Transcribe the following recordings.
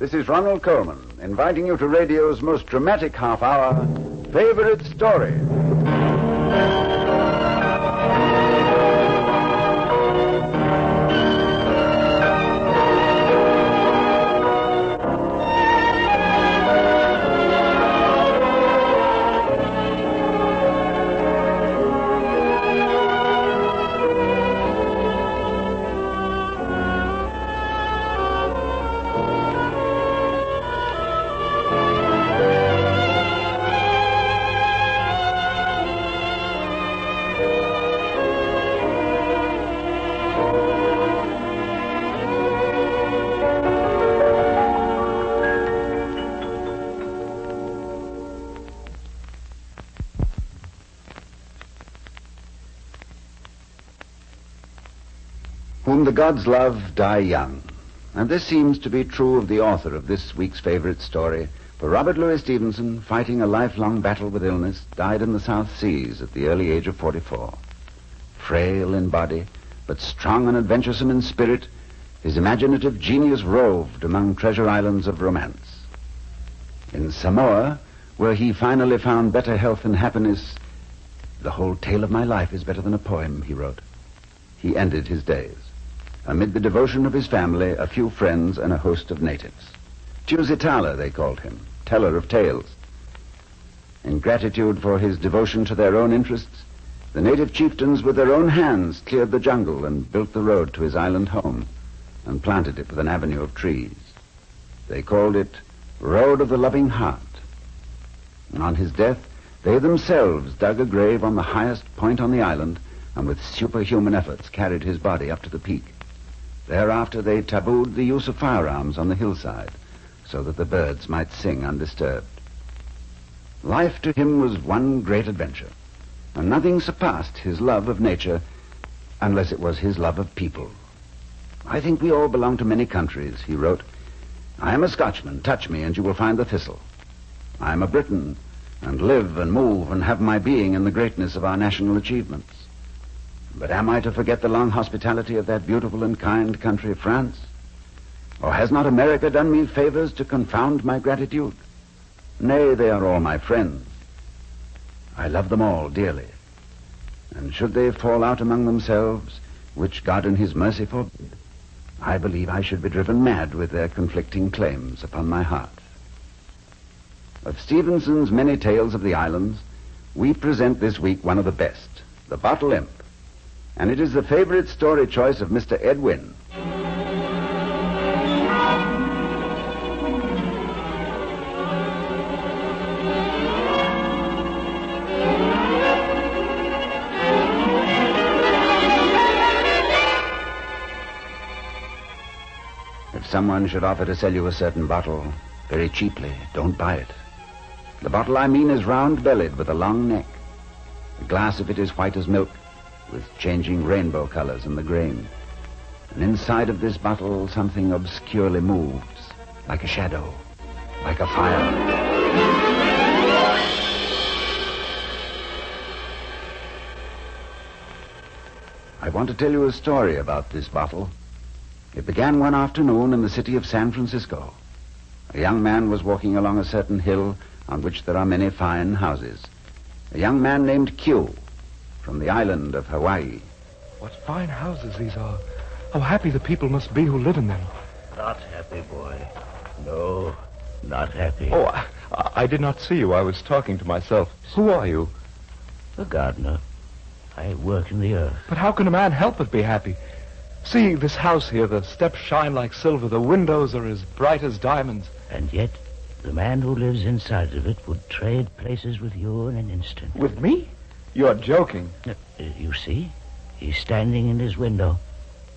This is Ronald Coleman, inviting you to radio's most dramatic half hour, Favorite Story. Whom the gods love die young. And this seems to be true of the author of this week's favorite story, for Robert Louis Stevenson, fighting a lifelong battle with illness, died in the South Seas at the early age of 44. Frail in body, but strong and adventuresome in spirit, his imaginative genius roved among treasure islands of romance. In Samoa, where he finally found better health and happiness, "The whole tale of my life is better than a poem," he wrote. He ended his days amid the devotion of his family, a few friends, and a host of natives. Tusitala, they called him, teller of tales. In gratitude for his devotion to their own interests, the native chieftains with their own hands cleared the jungle and built the road to his island home and planted it with an avenue of trees. They called it Road of the Loving Heart. And on his death, they themselves dug a grave on the highest point on the island and with superhuman efforts carried his body up to the peak. Thereafter they tabooed the use of firearms on the hillside so that the birds might sing undisturbed. Life to him was one great adventure, and nothing surpassed his love of nature unless it was his love of people. "I think we all belong to many countries," he wrote. "I am a Scotchman, touch me and you will find the thistle. I am a Briton, and live and move and have my being in the greatness of our national achievements. But am I to forget the long hospitality of that beautiful and kind country, France? Or has not America done me favors to confound my gratitude? Nay, they are all my friends. I love them all dearly. And should they fall out among themselves, which God in his mercy forbid, I believe I should be driven mad with their conflicting claims upon my heart." Of Stevenson's many tales of the islands, we present this week one of the best, The Bottle Imp. And it is the favorite story choice of Mr. Edwin. If someone should offer to sell you a certain bottle very cheaply, don't buy it. The bottle I mean is round-bellied with a long neck. The glass of it is white as milk, with changing rainbow colors in the grain. And inside of this bottle something obscurely moves, like a shadow, like a fire. I want to tell you a story about this bottle. It began one afternoon in the city of San Francisco. A young man was walking along a certain hill on which there are many fine houses. A young man named Q, from the island of Hawaii. What fine houses these are. How happy the people must be who live in them. Not happy, boy. No, not happy. Oh, I did not see you. I was talking to myself. Who are you? A gardener. I work in the earth. But how can a man help but be happy? See this house here. The steps shine like silver. The windows are as bright as diamonds. And yet, the man who lives inside of it would trade places with you in an instant. With me? You're joking. You see? He's standing in his window,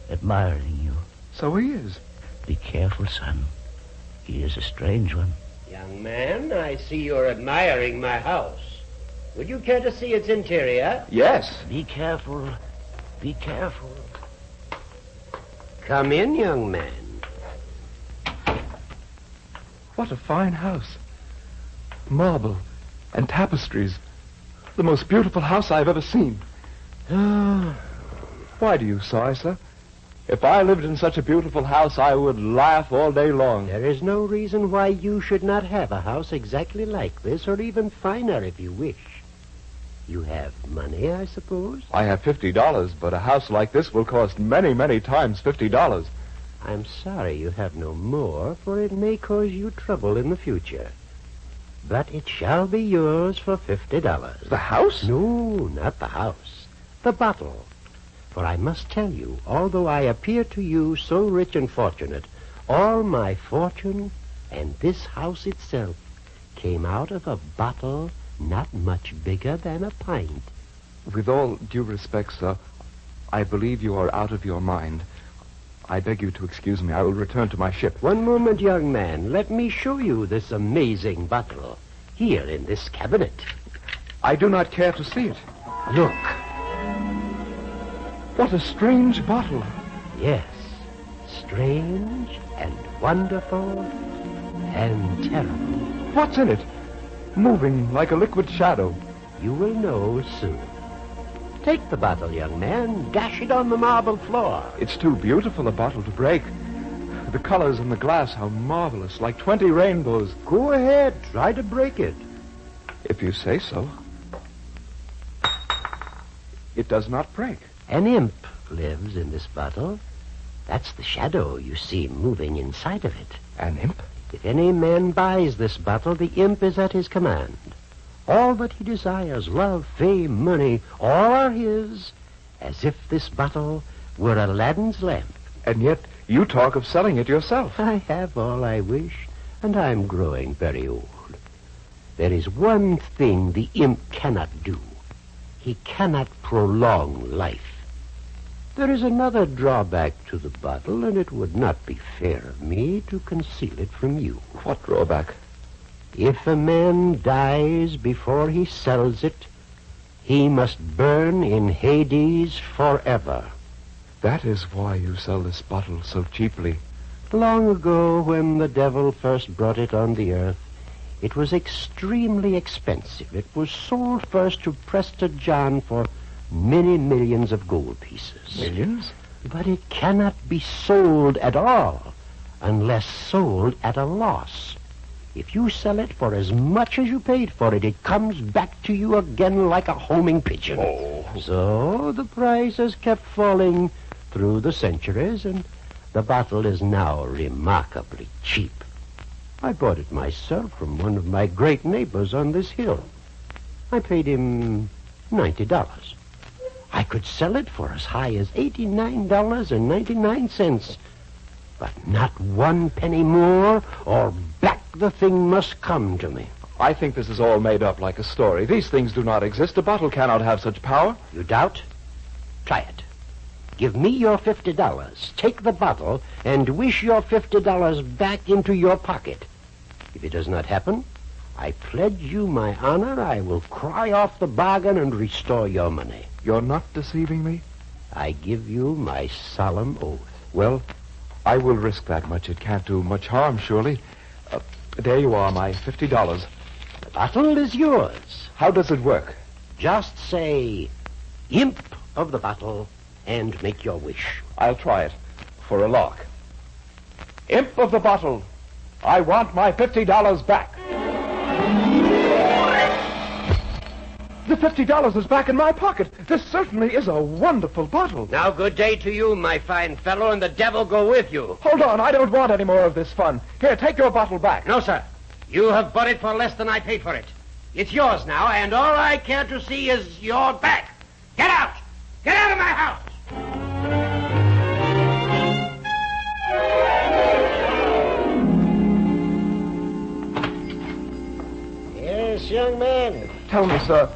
admiring you. So he is. Be careful, son. He is a strange one. Young man, I see you're admiring my house. Would you care to see its interior? Yes. Be careful. Be careful. Come in, young man. What a fine house. Marble and tapestries. The most beautiful house I've ever seen. Why do you sigh, sir? If I lived in such a beautiful house, I would laugh all day long. There is no reason why you should not have a house exactly like this, or even finer if you wish. You have money, I suppose? I have $50, but a house like this will cost many, many times $50. I'm sorry you have no more, for it may cause you trouble in the future. But it shall be yours for $50. The house? No, not the house. The bottle. For I must tell you, although I appear to you so rich and fortunate, all my fortune and this house itself came out of a bottle not much bigger than a pint. With all due respect, sir, I believe you are out of your mind. I beg you to excuse me. I will return to my ship. One moment, young man. Let me show you this amazing bottle. Here in this cabinet. I do not care to see it. Look. What a strange bottle. Yes. Strange and wonderful and terrible. What's in it? Moving like a liquid shadow. You will know soon. Take the bottle, young man. Dash it on the marble floor. It's too beautiful a bottle to break. The colors in the glass, how marvelous, like 20 rainbows. Go ahead. Try to break it. If you say so. It does not break. An imp lives in this bottle. That's the shadow you see moving inside of it. An imp? If any man buys this bottle, the imp is at his command. All that he desires, love, fame, money, all are his, as if this bottle were Aladdin's lamp. And yet you talk of selling it yourself. I have all I wish, and I'm growing very old. There is one thing the imp cannot do. He cannot prolong life. There is another drawback to the bottle, and it would not be fair of me to conceal it from you. What drawback? If a man dies before he sells it, he must burn in Hades forever. That is why you sell this bottle so cheaply. Long ago, when the devil first brought it on the earth, it was extremely expensive. It was sold first to Prester John for many millions of gold pieces. Millions? But it cannot be sold at all unless sold at a loss. If you sell it for as much as you paid for it, it comes back to you again like a homing pigeon. Oh. So the price has kept falling through the centuries, and the bottle is now remarkably cheap. I bought it myself from one of my great neighbors on this hill. I paid him $90. I could sell it for as high as $89.99. But not 1 penny more, or back the thing must come to me. I think this is all made up like a story. These things do not exist. A bottle cannot have such power. You doubt? Try it. Give me your $50. Take the bottle and wish your $50 back into your pocket. If it does not happen, I pledge you my honor I will cry off the bargain and restore your money. You're not deceiving me? I give you my solemn oath. Well, I will risk that much. It can't do much harm, surely. There you are, my $50. The bottle is yours. How does it work? Just say, imp of the bottle, and make your wish. I'll try it. For a lark. Imp of the bottle, I want my $50 back. The $50 is back in my pocket. This certainly is a wonderful bottle. Now, good day to you, my fine fellow, and the devil go with you. Hold on, I don't want any more of this fun. Here, take your bottle back. No, sir. You have bought it for less than I paid for it. It's yours now, and all I care to see is your back. Get out! Get out of my house! Yes, young man. Tell me, sir,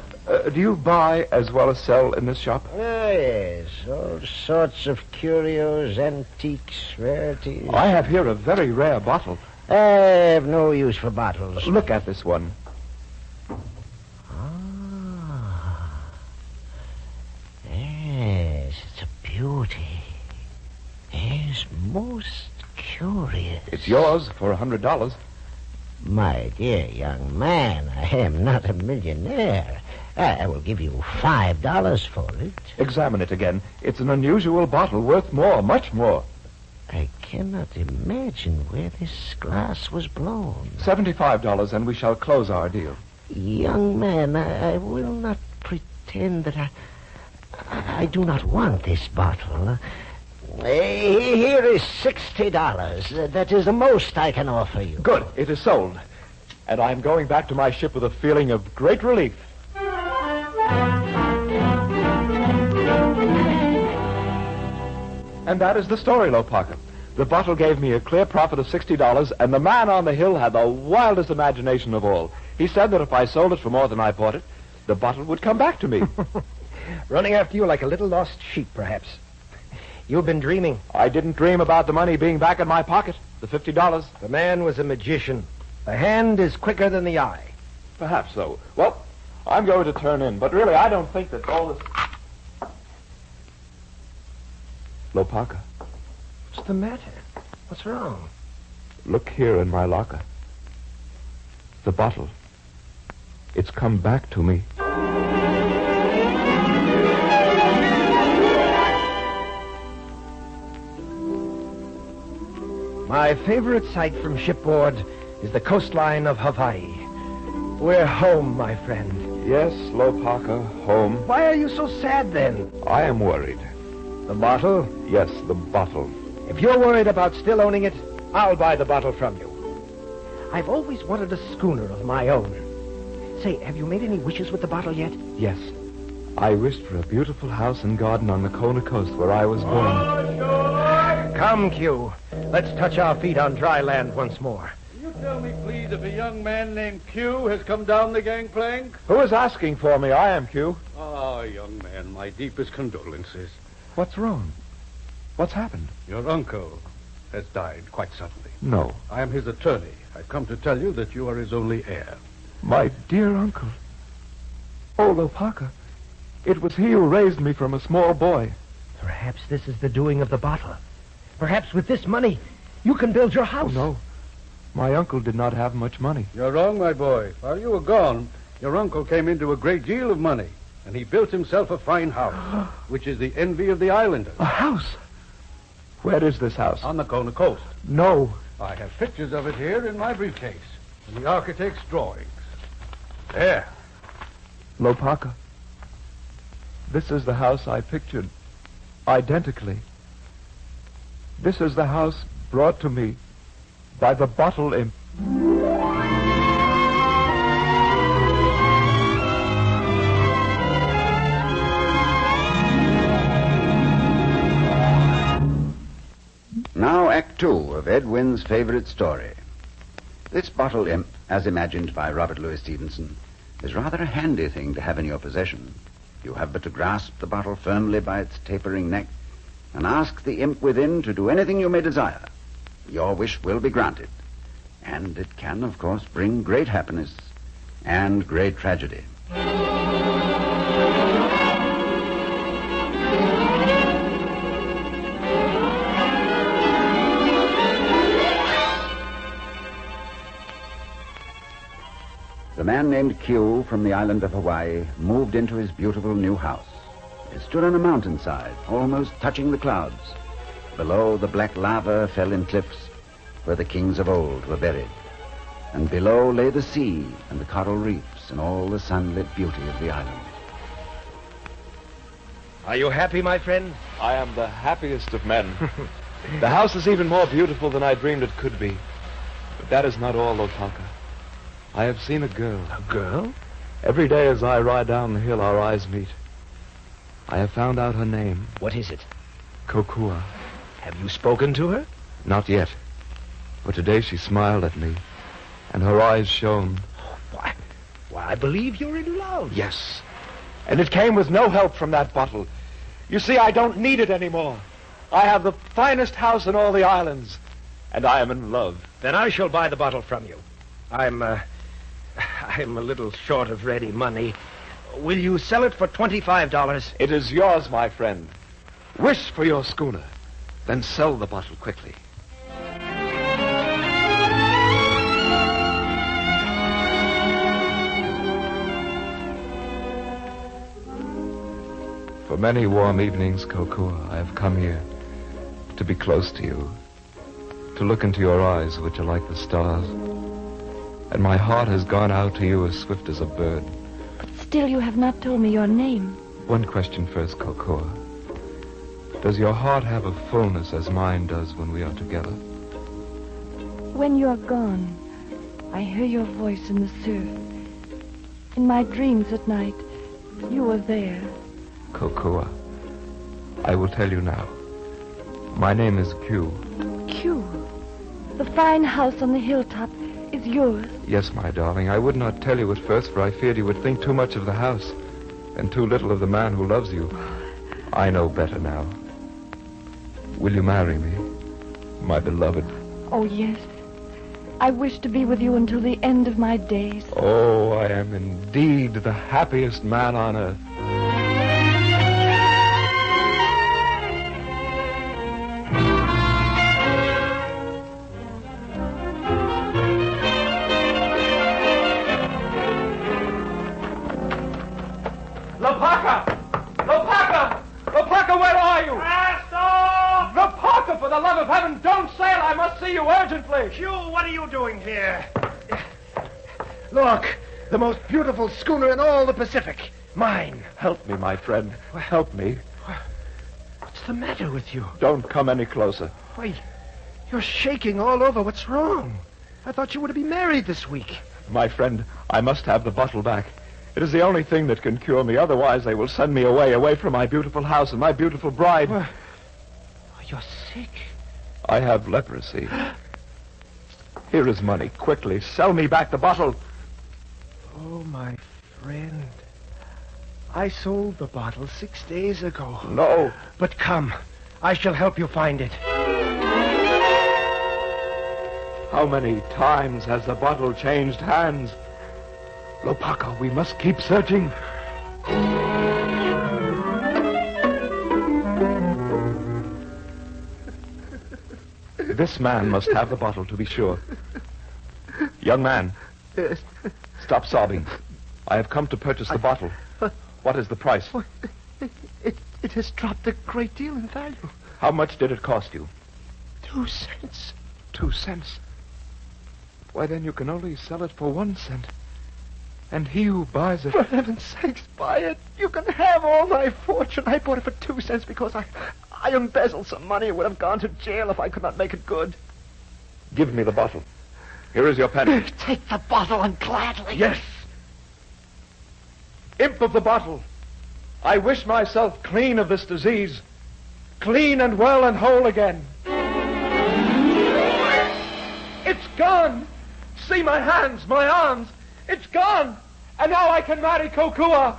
do you buy as well as sell in this shop? Oh, yes. All sorts of curios, antiques, rarities. I have here a very rare bottle. I have no use for bottles. Look at this one. Ah. Yes, it's a beauty. Yes, most curious. It's yours for $100. My dear young man, I am not a millionaire. I will give you $5 for it. Examine it again. It's an unusual bottle, worth more, much more. I cannot imagine where this glass was blown. $75, and we shall close our deal. Young man, I will not pretend that I do not want this bottle. Here is $60. That is the most I can offer you. Good. It is sold. And I'm going back to my ship with a feeling of great relief. And that is the story, Lopaka. The bottle gave me a clear profit of $60, and the man on the hill had the wildest imagination of all. He said that if I sold it for more than I bought it, the bottle would come back to me. Running after you like a little lost sheep, perhaps. You've been dreaming. I didn't dream about the money being back in my pocket, the $50. The man was a magician. The hand is quicker than the eye. Perhaps so. Well, I'm going to turn in, but really I don't think that all this... Lopaka, What's the matter? What's wrong? look here in my locker. The bottle. It's come back to me. My favorite sight from shipboard is the coastline of Hawaii. We're home, my friend. Yes, Lopaka, home. Why are you so sad, then? I am worried. The bottle? Yes, the bottle. If you're worried about still owning it, I'll buy the bottle from you. I've always wanted a schooner of my own. Say, have you made any wishes with the bottle yet? Yes. I wished for a beautiful house and garden on the Kona coast where I was born. Come, Q. Let's touch our feet on dry land once more. Can you tell me, please, if a young man named Q has come down the gangplank? Who is asking for me? I am Q. Ah, young man, my deepest condolences. What's wrong? What's happened? Your uncle has died quite suddenly. No. I am his attorney. I've come to tell you that you are his only heir. My dear uncle. Oh, Lopaka. It was he who raised me from a small boy. Perhaps this is the doing of the bottle. Perhaps with this money, you can build your house. Oh, no. My uncle did not have much money. You're wrong, my boy. While you were gone, your uncle came into a great deal of money, and he built himself a fine house, which is the envy of the islanders. A house? Where is this house? On the Kona coast. No. I have pictures of it here in my briefcase, and the architect's drawings. There. Lopaka. This is the house I pictured. Identically. This is the house brought to me by the bottle imp. Now, Act Two of Edwin's favorite story. This bottle imp, as imagined by Robert Louis Stevenson, is rather a handy thing to have in your possession. You have but to grasp the bottle firmly by its tapering neck and ask the imp within to do anything you may desire. Your wish will be granted. And it can, of course, bring great happiness and great tragedy. The man named Q from the island of Hawaii moved into his beautiful new house. It stood on a mountainside, almost touching the clouds. Below, the black lava fell in cliffs where the kings of old were buried. And below lay the sea and the coral reefs and all the sunlit beauty of the island. Are you happy, my friend? I am the happiest of men. The house is even more beautiful than I dreamed it could be. But that is not all, Lopaka. I have seen a girl. A girl? Every day as I ride down the hill, our eyes meet. I have found out her name. What is it? Kokua. Have you spoken to her? Not yet. But today she smiled at me, and her eyes shone. Why, I believe you're in love. Yes. And it came with no help from that bottle. You see, I don't need it anymore. I have the finest house in all the islands, and I am in love. Then I shall buy the bottle from you. I'm a little short of ready money. Will you sell it for $25? It is yours, my friend. Wish for your schooner, then sell the bottle quickly. many warm evenings, Kokua, I have come here to be close to you, to look into your eyes, which are like the stars. And my heart has gone out to you as swift as a bird. But still you have not told me your name. One question first, Kokua. Does your heart have a fullness as mine does when we are together? When you're gone, I hear your voice in the surf. In my dreams at night, you were there. Kokua, I will tell you now. My name is Q. Q. The fine house on the hilltop is yours. Yes, my darling. I would not tell you at first, for I feared you would think too much of the house and too little of the man who loves you. I know better now. Will you marry me, my beloved? Oh, yes. I wish to be with you until the end of my days. Oh, I am indeed the happiest man on earth. Lopaka! Lopaka! Lopaka, where are you? Stop! Lopaka, for the love of heaven, don't sail! I must see you urgently! Q, what are you doing here? Look, the most beautiful schooner in all the Pacific. Mine. Help me, my friend. Help me. What's the matter with you? Don't come any closer. Wait, you're shaking all over. What's wrong? I thought you were to be married this week. My friend, I must have the bottle back. It is the only thing that can cure me. Otherwise, they will send me away from my beautiful house and my beautiful bride. Well, you're sick. I have leprosy. Here is money. Quickly, sell me back the bottle. Oh, my friend. I sold the bottle 6 days ago. No. But come, I shall help you find it. How many times has the bottle changed hands? Lopaka, we must keep searching. This man must have the bottle, to be sure. Young man, Yes. stop sobbing. I have come to purchase the bottle. What is the price? It has dropped a great deal in value. How much did it cost you? 2 cents. 2 cents. Why, then you can only sell it for 1 cent. And he who buys it... For heaven's sakes, buy it. You can have all my fortune. I bought it for 2 cents because I embezzled some money and would have gone to jail if I could not make it good. Give me the bottle. Here is your penny. Take the bottle and gladly. Yes. Imp of the bottle, I wish myself clean of this disease, clean and well and whole again. It's gone. See my hands, my arms. It's gone. And now I can marry Kokua.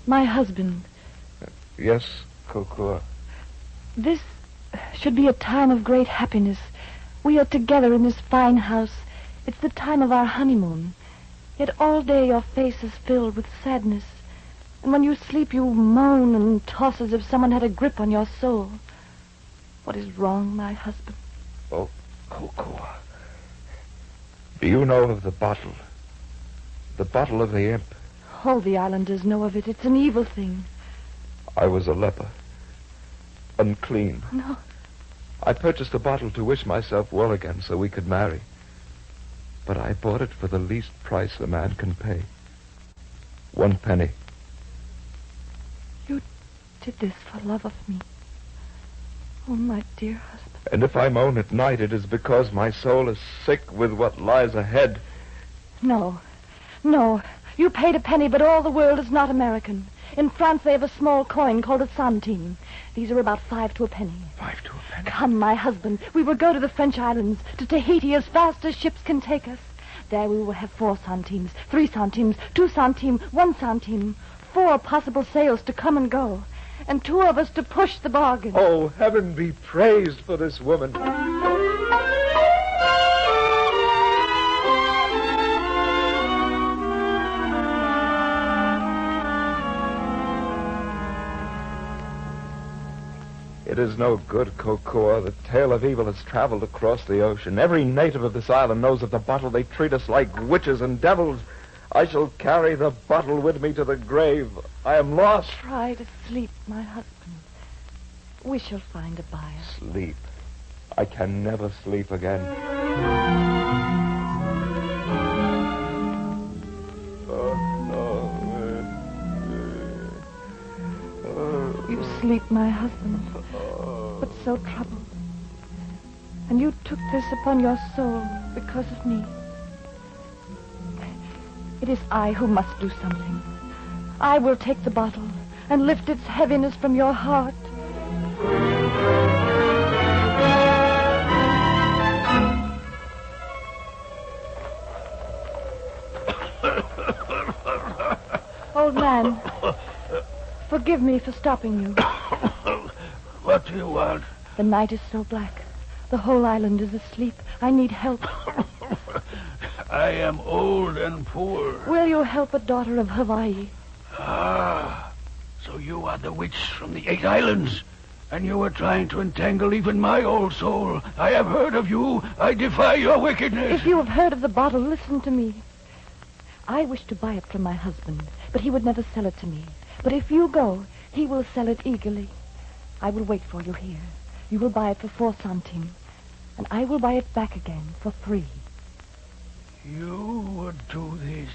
My husband, Yes, Kokua. this should be a time of great happiness. We are together in this fine house. It's the time of our honeymoon. Yet all day your face is filled with sadness. And when you sleep, you moan and toss as if someone had a grip on your soul. What is wrong, my husband? Oh, Kokua. Do you know of the bottle? The bottle of the imp. All the islanders know of it. It's an evil thing. I was a leper. Unclean. No. I purchased a bottle to wish myself well again so we could marry. But I bought it for the least price a man can pay. 1 penny. You did this for love of me. Oh, my dear husband. And if I moan at night, it is because my soul is sick with what lies ahead. No. No. You paid a penny, but all the world is not American. In France, they have a small coin called a centime. These are about 5 to a penny. 5 to a penny? Come, my husband. We will go to the French islands, to Tahiti, as fast as ships can take us. There we will have 4 centimes, 3 centimes, 2 centimes, 1 centime. 4 possible sails to come and go. And 2 of us to push the bargain. Oh, heaven be praised for this woman. It is no good, Kokua. The tale of evil has traveled across the ocean. Every native of this island knows of the bottle. They treat us like witches and devils. I shall carry the bottle with me to the grave. I am lost. Try to sleep, my husband. We shall find a buyer. Sleep. I can never sleep again. You sleep, my husband, but so troubled. And you took this upon your soul because of me. It is I who must do something. I will take the bottle and lift its heaviness from your heart. Old man, forgive me for stopping you. What do you want? The night is so black. The whole island is asleep. I need help. I am old and poor. Will you help a daughter of Hawaii? Ah, so you are the witch from the 8 islands, and you are trying to entangle even my old soul. I have heard of you. I defy your wickedness. If you have heard of the bottle, listen to me. I wish to buy it from my husband, but he would never sell it to me. But if you go, he will sell it eagerly. I will wait for you here. You will buy it for 4 centimes, and I will buy it back again for 3. You would do this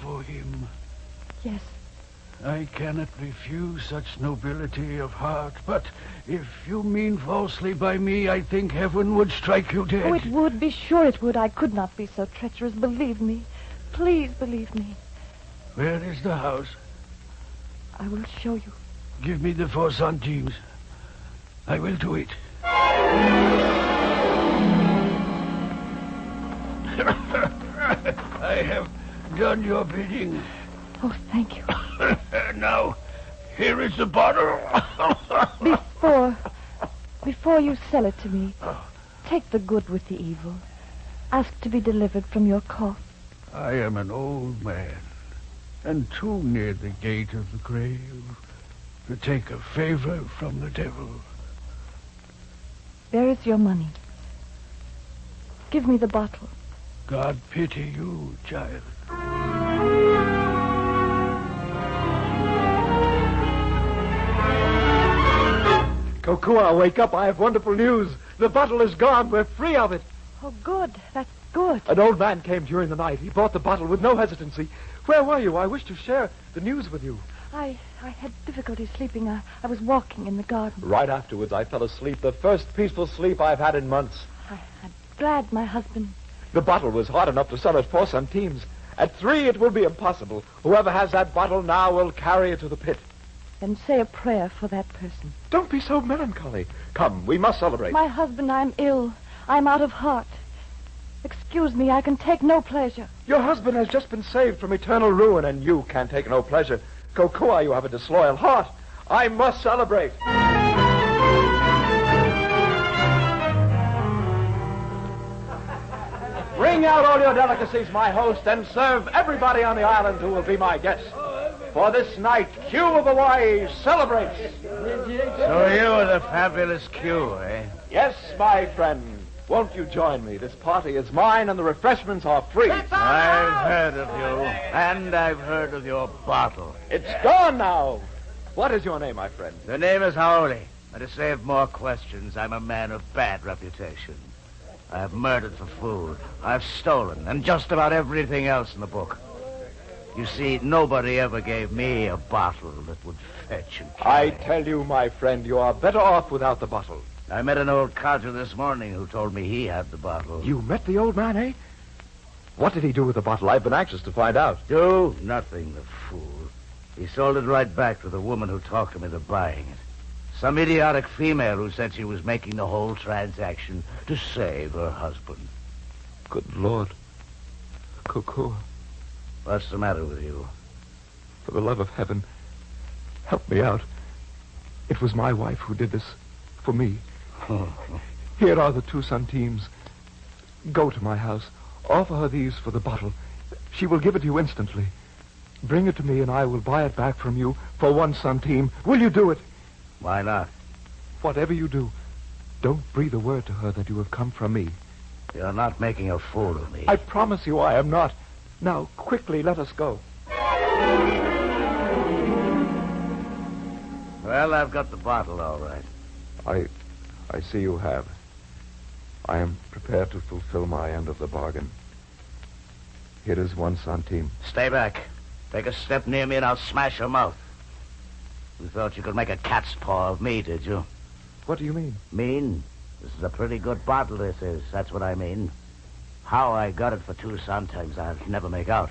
for him? Yes. I cannot refuse such nobility of heart, but if you mean falsely by me, I think heaven would strike you dead. Oh, it would. Be sure it would. I could not be so treacherous. Believe me. Please believe me. Where is the house? I will show you. Give me the 4 centimes. I will do it. I have done your bidding. Oh, thank you. Now, here is the bottle. Before you sell it to me, take the good with the evil. Ask to be delivered from your cough. I am an old man, and too near the gate of the grave to take a favor from the devil. There is your money. Give me the bottle. God pity you, child. Kokua, wake up. I have wonderful news. The bottle is gone. We're free of it. Oh, good. That's good. An old man came during the night. He bought the bottle with no hesitancy. Where were you? I wish to share the news with you. I had difficulty sleeping. I was walking in the garden. Right afterwards, I fell asleep. The first peaceful sleep I've had in months. I'm glad, my husband. The bottle was hot enough to sell at 4 centimes. At 3, it will be impossible. Whoever has that bottle now will carry it to the pit. Then say a prayer for that person. Don't be so melancholy. Come, we must celebrate. My husband, I'm ill. I'm out of heart. Excuse me, I can take no pleasure. Your husband has just been saved from eternal ruin, and you can take no pleasure. Kokua, you have a disloyal heart. I must celebrate. Bring out all your delicacies, my host, and serve everybody on the island who will be my guests. For this night, Q of Hawaii celebrates. So you are the fabulous Q, eh? Yes, my friend. Won't you join me? This party is mine, and the refreshments are free. I've heard of you, and I've heard of your bottle. It's gone now. What is your name, my friend? The name is Haoli, and to save more questions, I'm a man of bad reputation. I've murdered for food. I've stolen, and just about everything else in the book. You see, nobody ever gave me a bottle that would fetch and carry. I tell you, my friend, you are better off without the bottle. I met an old codger this morning who told me he had the bottle. You met the old man, eh? What did he do with the bottle? I've been anxious to find out. Do? Nothing, the fool. He sold it right back to the woman who talked him into buying it. Some idiotic female who said she was making the whole transaction to save her husband. Good Lord. Kokua. What's the matter with you? For the love of heaven, help me out. It was my wife who did this for me. Here are the 2 centimes. Go to my house. Offer her these for the bottle. She will give it to you instantly. Bring it to me, and I will buy it back from you for 1 centime. Will you do it? Why not? Whatever you do, don't breathe a word to her that you have come from me. You're not making a fool of me. I promise you I am not. Now, quickly, let us go. Well, I've got the bottle, all right. I see you have. I am prepared to fulfill my end of the bargain. Here is 1 centime. Stay back. Take a step near me and I'll smash your mouth. You thought you could make a cat's paw of me, did you? What do you mean? Mean? This is a pretty good bottle, this is. That's what I mean. How I got it for 2 centimes, I'll never make out.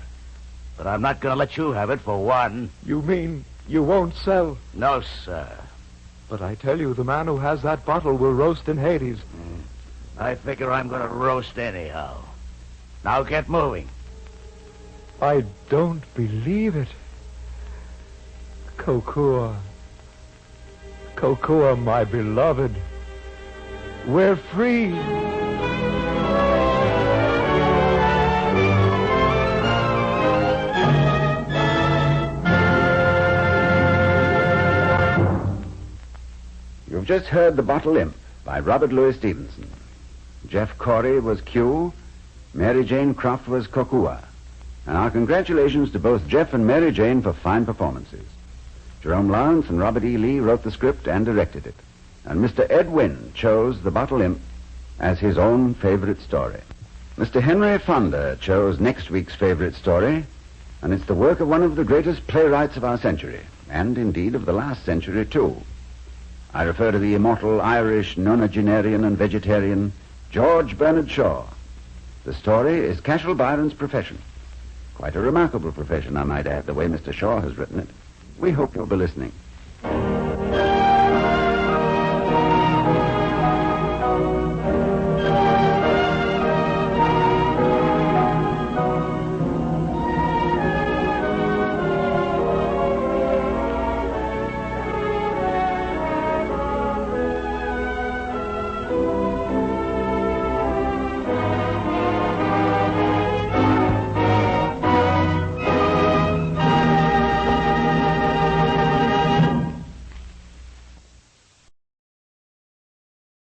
But I'm not going to let you have it for 1. You mean you won't sell? No, sir. But I tell you, the man who has that bottle will roast in Hades. I figure I'm going to roast anyhow. Now get moving. I don't believe it. Kokua. Kokua, my beloved. We're free. You've just heard The Bottle Imp by Robert Louis Stevenson. Jeff Corey was Q, Mary Jane Croft was Kokua. And our congratulations to both Jeff and Mary Jane for fine performances. Jerome Lawrence and Robert E. Lee wrote the script and directed it. And Mr. Ed Wynn chose The Bottle Imp as his own favorite story. Mr. Henry Fonda chose next week's favorite story, and it's the work of one of the greatest playwrights of our century, and indeed of the last century, too. I refer to the immortal Irish nonagenarian and vegetarian George Bernard Shaw. The story is Cashel Byron's Profession. Quite a remarkable profession, I might add, the way Mr. Shaw has written it. We hope you'll be listening.